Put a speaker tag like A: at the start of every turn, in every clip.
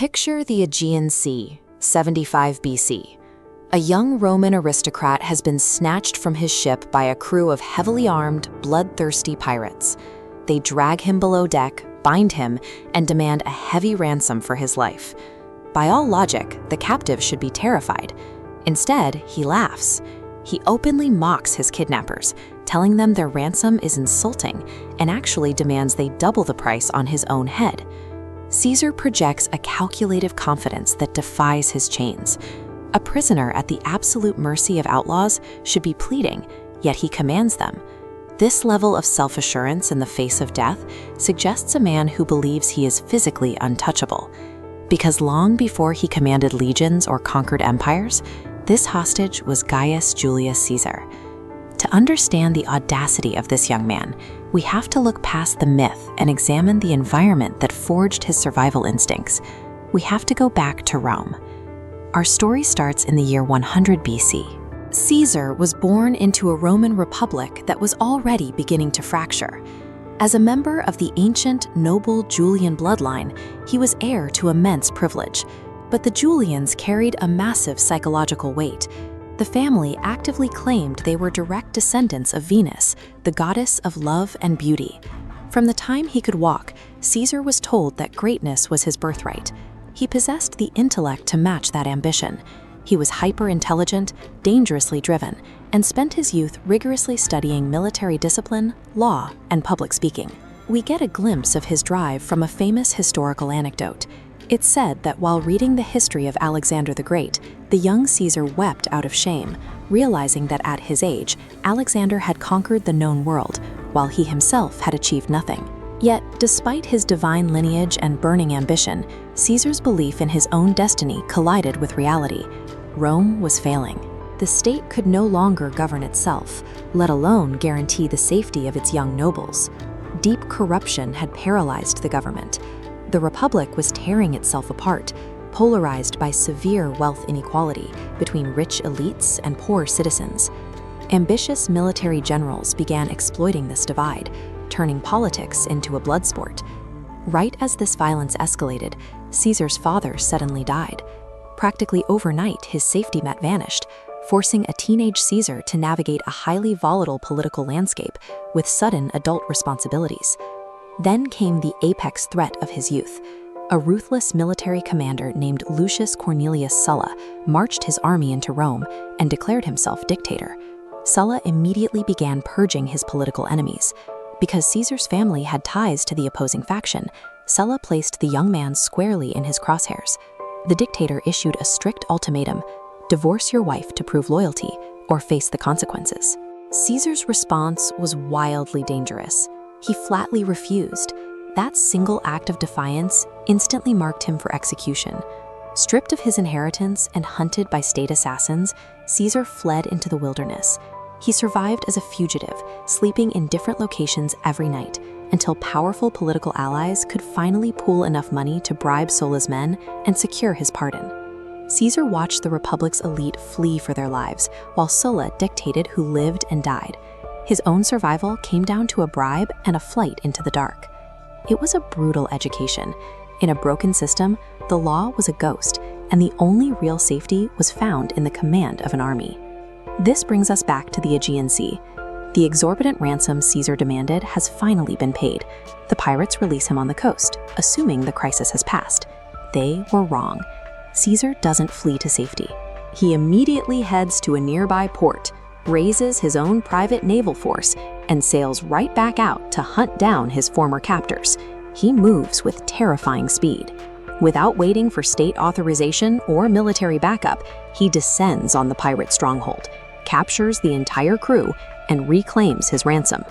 A: Picture the Aegean Sea, 75 BC. A young Roman aristocrat has been snatched from his ship by a crew of heavily armed, bloodthirsty pirates. They drag him below deck, bind him, and demand a heavy ransom for his life. By all logic, the captive should be terrified. Instead, he laughs. He openly mocks his kidnappers, telling them their ransom is insulting and actually demands they double the price on his own head. Caesar projects a calculative confidence that defies his chains. A prisoner at the absolute mercy of outlaws should be pleading, yet he commands them. This level of self-assurance in the face of death suggests a man who believes he is physically untouchable. Because long before he commanded legions or conquered empires, this hostage was Gaius Julius Caesar. To understand the audacity of this young man, we have to look past the myth and examine the environment that forged his survival instincts. We have to go back to Rome. Our story starts in the year 100 BC. Caesar was born into a Roman republic that was already beginning to fracture. As a member of the ancient, noble Julian bloodline, he was heir to immense privilege. But the Julians carried a massive psychological weight. The family actively claimed they were direct descendants of Venus, the goddess of love and beauty. From the time he could walk, Caesar was told that greatness was his birthright. He possessed the intellect to match that ambition. He was hyper-intelligent, dangerously driven, and spent his youth rigorously studying military discipline, law, and public speaking. We get a glimpse of his drive from a famous historical anecdote. It's said that while reading the history of Alexander the Great, the young Caesar wept out of shame, realizing that at his age, Alexander had conquered the known world, while he himself had achieved nothing. Yet, despite his divine lineage and burning ambition, Caesar's belief in his own destiny collided with reality. Rome was failing. The state could no longer govern itself, let alone guarantee the safety of its young nobles. Deep corruption had paralyzed the government. The Republic was tearing itself apart, polarized by severe wealth inequality between rich elites and poor citizens. Ambitious military generals began exploiting this divide, turning politics into a blood sport. Right as this violence escalated, Caesar's father suddenly died. Practically overnight, his safety net vanished, forcing a teenage Caesar to navigate a highly volatile political landscape with sudden adult responsibilities. Then came the apex threat of his youth. A ruthless military commander named Lucius Cornelius Sulla marched his army into Rome and declared himself dictator. Sulla immediately began purging his political enemies. Because Caesar's family had ties to the opposing faction, Sulla placed the young man squarely in his crosshairs. The dictator issued a strict ultimatum: divorce your wife to prove loyalty or face the consequences. Caesar's response was wildly dangerous. He flatly refused. That single act of defiance instantly marked him for execution. Stripped of his inheritance and hunted by state assassins, Caesar fled into the wilderness. He survived as a fugitive, sleeping in different locations every night, until powerful political allies could finally pool enough money to bribe Sulla's men and secure his pardon. Caesar watched the Republic's elite flee for their lives, while Sulla dictated who lived and died. His own survival came down to a bribe and a flight into the dark. It was a brutal education. In a broken system, the law was a ghost, and the only real safety was found in the command of an army. This brings us back to the Aegean Sea. The exorbitant ransom Caesar demanded has finally been paid. The pirates release him on the coast, assuming the crisis has passed. They were wrong. Caesar doesn't flee to safety. He immediately heads to a nearby port, raises his own private naval force, and sails right back out to hunt down his former captors. He moves with terrifying speed. Without waiting for state authorization or military backup, he descends on the pirate stronghold, captures the entire crew, and reclaims his ransom.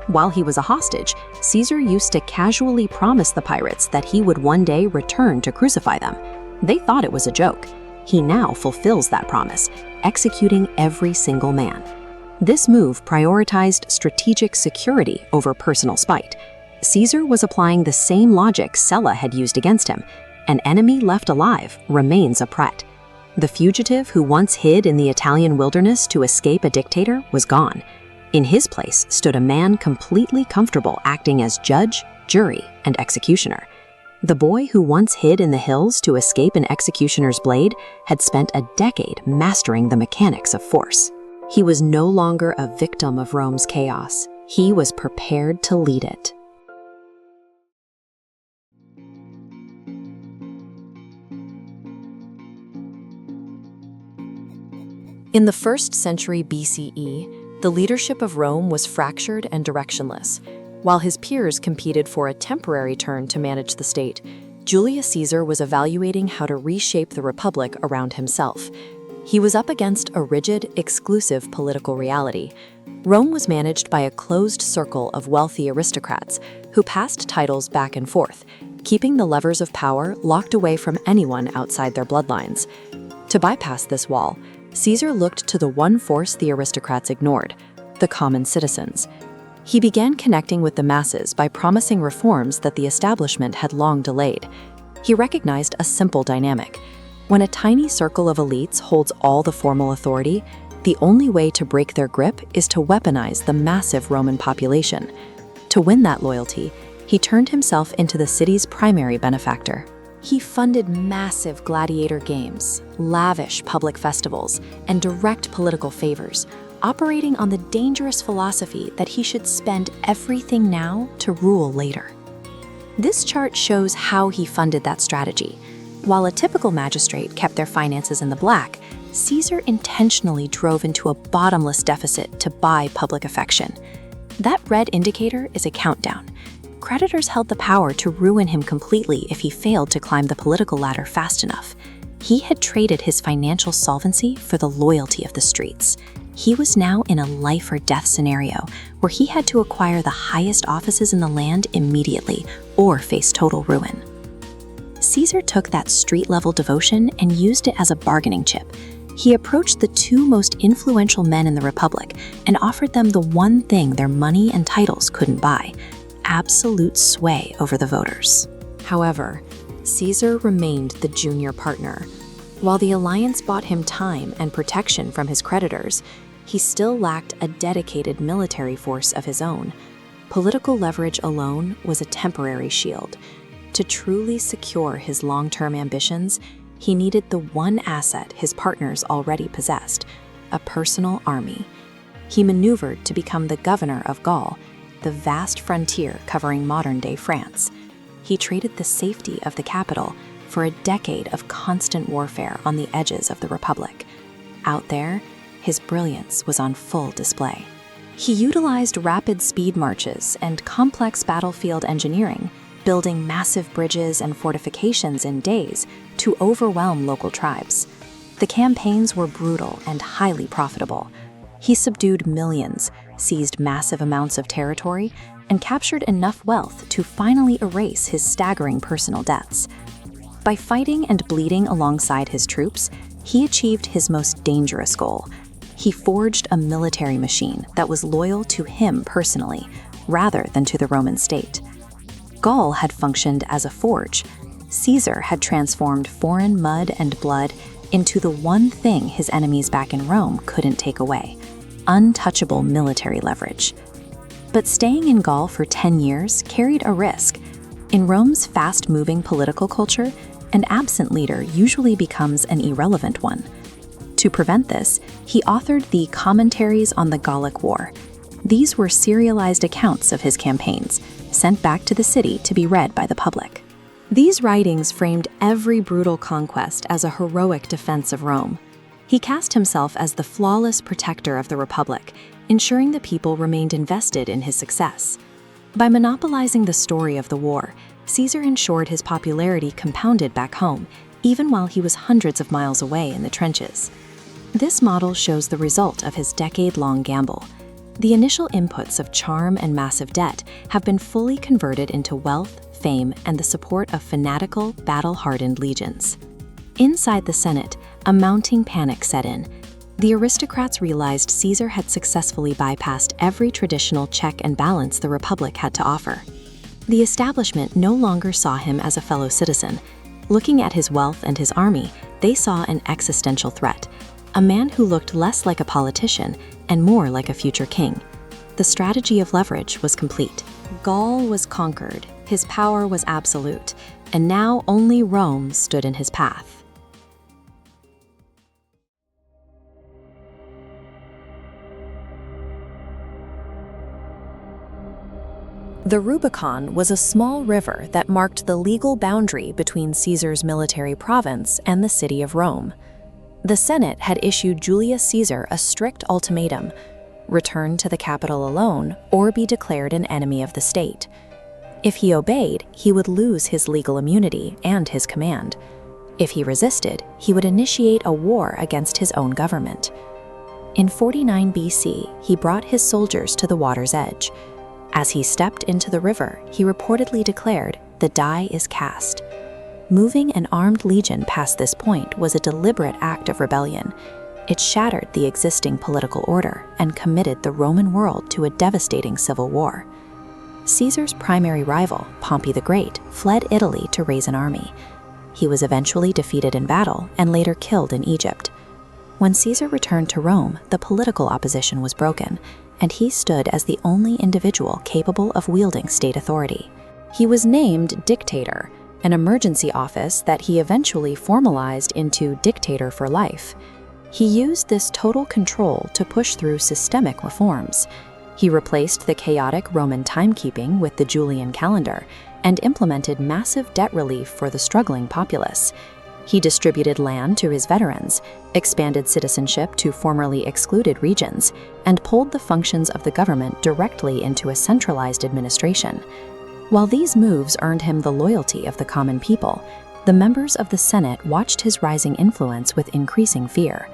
A: While he was a hostage, Caesar used to casually promise the pirates that he would one day return to crucify them. They thought it was a joke. He now fulfills that promise, executing every single man. This move prioritized strategic security over personal spite. Caesar was applying the same logic Sulla had used against him. An enemy left alive remains a threat. The fugitive who once hid in the Italian wilderness to escape a dictator was gone. In his place stood a man completely comfortable acting as judge, jury, and executioner. The boy who once hid in the hills to escape an executioner's blade had spent a decade mastering the mechanics of force. He was no longer a victim of Rome's chaos. He was prepared to lead it. In the 1st century BCE, the leadership of Rome was fractured and directionless. While his peers competed for a temporary turn to manage the state, Julius Caesar was evaluating how to reshape the republic around himself. He was up against a rigid, exclusive political reality. Rome was managed by a closed circle of wealthy aristocrats who passed titles back and forth, keeping the levers of power locked away from anyone outside their bloodlines. To bypass this wall, Caesar looked to the one force the aristocrats ignored: the common citizens. He began connecting with the masses by promising reforms that the establishment had long delayed. He recognized a simple dynamic. When a tiny circle of elites holds all the formal authority, the only way to break their grip is to weaponize the massive Roman population. To win that loyalty, he turned himself into the city's primary benefactor. He funded massive gladiator games, lavish public festivals, and direct political favors, operating on the dangerous philosophy that he should spend everything now to rule later. This chart shows how he funded that strategy. While a typical magistrate kept their finances in the black, Caesar intentionally drove into a bottomless deficit to buy public affection. That red indicator is a countdown. Creditors held the power to ruin him completely if he failed to climb the political ladder fast enough. He had traded his financial solvency for the loyalty of the streets. He was now in a life or death scenario where he had to acquire the highest offices in the land immediately or face total ruin. Caesar took that street-level devotion and used it as a bargaining chip. He approached the two most influential men in the Republic and offered them the one thing their money and titles couldn't buy: absolute sway over the voters. However, Caesar remained the junior partner. While the alliance bought him time and protection from his creditors, he still lacked a dedicated military force of his own. Political leverage alone was a temporary shield. To truly secure his long-term ambitions, he needed the one asset his partners already possessed: a personal army. He maneuvered to become the governor of Gaul, the vast frontier covering modern-day France. He traded the safety of the capital for a decade of constant warfare on the edges of the Republic. Out there, his brilliance was on full display. He utilized rapid speed marches and complex battlefield engineering, building massive bridges and fortifications in days to overwhelm local tribes. The campaigns were brutal and highly profitable. He subdued millions, seized massive amounts of territory, and captured enough wealth to finally erase his staggering personal debts. By fighting and bleeding alongside his troops, he achieved his most dangerous goal. He forged a military machine that was loyal to him personally, rather than to the Roman state. Gaul had functioned as a forge. Caesar had transformed foreign mud and blood into the one thing his enemies back in Rome couldn't take away: untouchable military leverage. But staying in Gaul for 10 years carried a risk. In Rome's fast-moving political culture, an absent leader usually becomes an irrelevant one. To prevent this, he authored the Commentaries on the Gallic War. These were serialized accounts of his campaigns, sent back to the city to be read by the public. These writings framed every brutal conquest as a heroic defense of Rome. He cast himself as the flawless protector of the Republic, ensuring the people remained invested in his success. By monopolizing the story of the war, Caesar ensured his popularity compounded back home, even while he was hundreds of miles away in the trenches. This model shows the result of his decade-long gamble. The initial inputs of charm and massive debt have been fully converted into wealth, fame, and the support of fanatical, battle-hardened legions. Inside the Senate, a mounting panic set in. The aristocrats realized Caesar had successfully bypassed every traditional check and balance the Republic had to offer. The establishment no longer saw him as a fellow citizen. Looking at his wealth and his army, they saw an existential threat, a man who looked less like a politician and more like a future king. The strategy of leverage was complete. Gaul was conquered, his power was absolute, and now only Rome stood in his path. The Rubicon was a small river that marked the legal boundary between Caesar's military province and the city of Rome. The Senate had issued Julius Caesar a strict ultimatum: return to the capital alone or be declared an enemy of the state. If he obeyed, he would lose his legal immunity and his command. If he resisted, he would initiate a war against his own government. In 49 BC, he brought his soldiers to the water's edge. As he stepped into the river, he reportedly declared, "The die is cast." Moving an armed legion past this point was a deliberate act of rebellion. It shattered the existing political order and committed the Roman world to a devastating civil war. Caesar's primary rival, Pompey the Great, fled Italy to raise an army. He was eventually defeated in battle and later killed in Egypt. When Caesar returned to Rome, the political opposition was broken, and he stood as the only individual capable of wielding state authority. He was named dictator, an emergency office that he eventually formalized into dictator for life. He used this total control to push through systemic reforms. He replaced the chaotic Roman timekeeping with the Julian calendar and implemented massive debt relief for the struggling populace. He distributed land to his veterans, expanded citizenship to formerly excluded regions, and pulled the functions of the government directly into a centralized administration. While these moves earned him the loyalty of the common people, the members of the Senate watched his rising influence with increasing fear.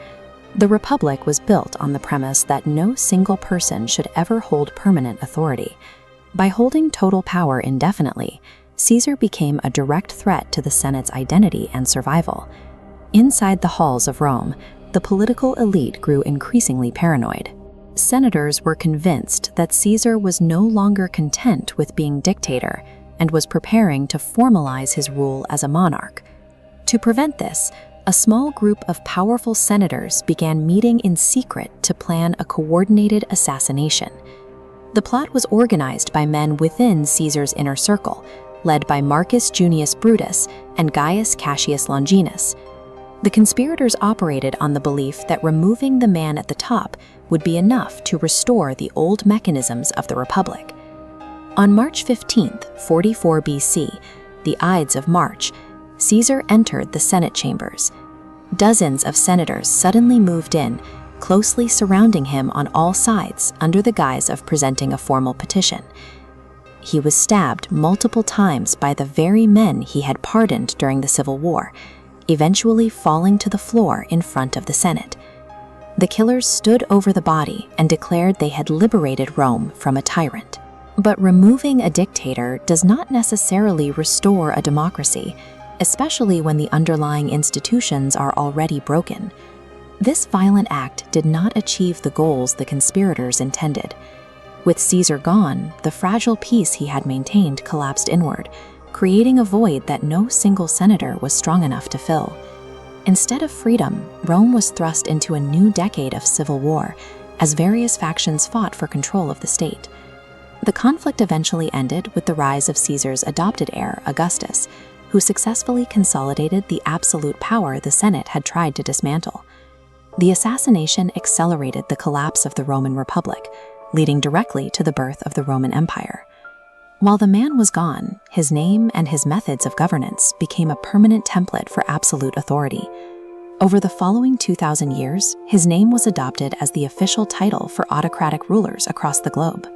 A: The Republic was built on the premise that no single person should ever hold permanent authority. By holding total power indefinitely, Caesar became a direct threat to the Senate's identity and survival. Inside the halls of Rome, the political elite grew increasingly paranoid. Senators were convinced that Caesar was no longer content with being dictator and was preparing to formalize his rule as a monarch. To prevent this, a small group of powerful senators began meeting in secret to plan a coordinated assassination. The plot was organized by men within Caesar's inner circle, led by Marcus Junius Brutus and Gaius Cassius Longinus. The conspirators operated on the belief that removing the man at the top would be enough to restore the old mechanisms of the Republic. On March 15, 44 BC, the Ides of March, Caesar entered the Senate chambers. Dozens of senators suddenly moved in, closely surrounding him on all sides under the guise of presenting a formal petition. He was stabbed multiple times by the very men he had pardoned during the Civil War, eventually falling to the floor in front of the Senate. The killers stood over the body and declared they had liberated Rome from a tyrant. But removing a dictator does not necessarily restore a democracy, especially when the underlying institutions are already broken. This violent act did not achieve the goals the conspirators intended. With Caesar gone, the fragile peace he had maintained collapsed inward, creating a void that no single senator was strong enough to fill. Instead of freedom, Rome was thrust into a new decade of civil war, as various factions fought for control of the state. The conflict eventually ended with the rise of Caesar's adopted heir, Augustus, who successfully consolidated the absolute power the Senate had tried to dismantle. The assassination accelerated the collapse of the Roman Republic, leading directly to the birth of the Roman Empire. While the man was gone, his name and his methods of governance became a permanent template for absolute authority. Over the following 2,000 years, his name was adopted as the official title for autocratic rulers across the globe.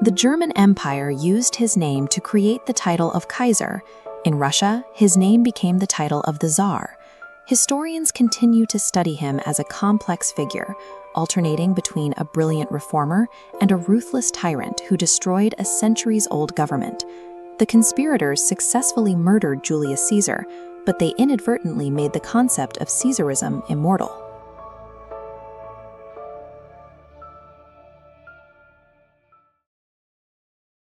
A: The German Empire used his name to create the title of Kaiser. In Russia, his name became the title of the Tsar. Historians continue to study him as a complex figure, alternating between a brilliant reformer and a ruthless tyrant who destroyed a centuries-old government. The conspirators successfully murdered Julius Caesar, but they inadvertently made the concept of Caesarism immortal.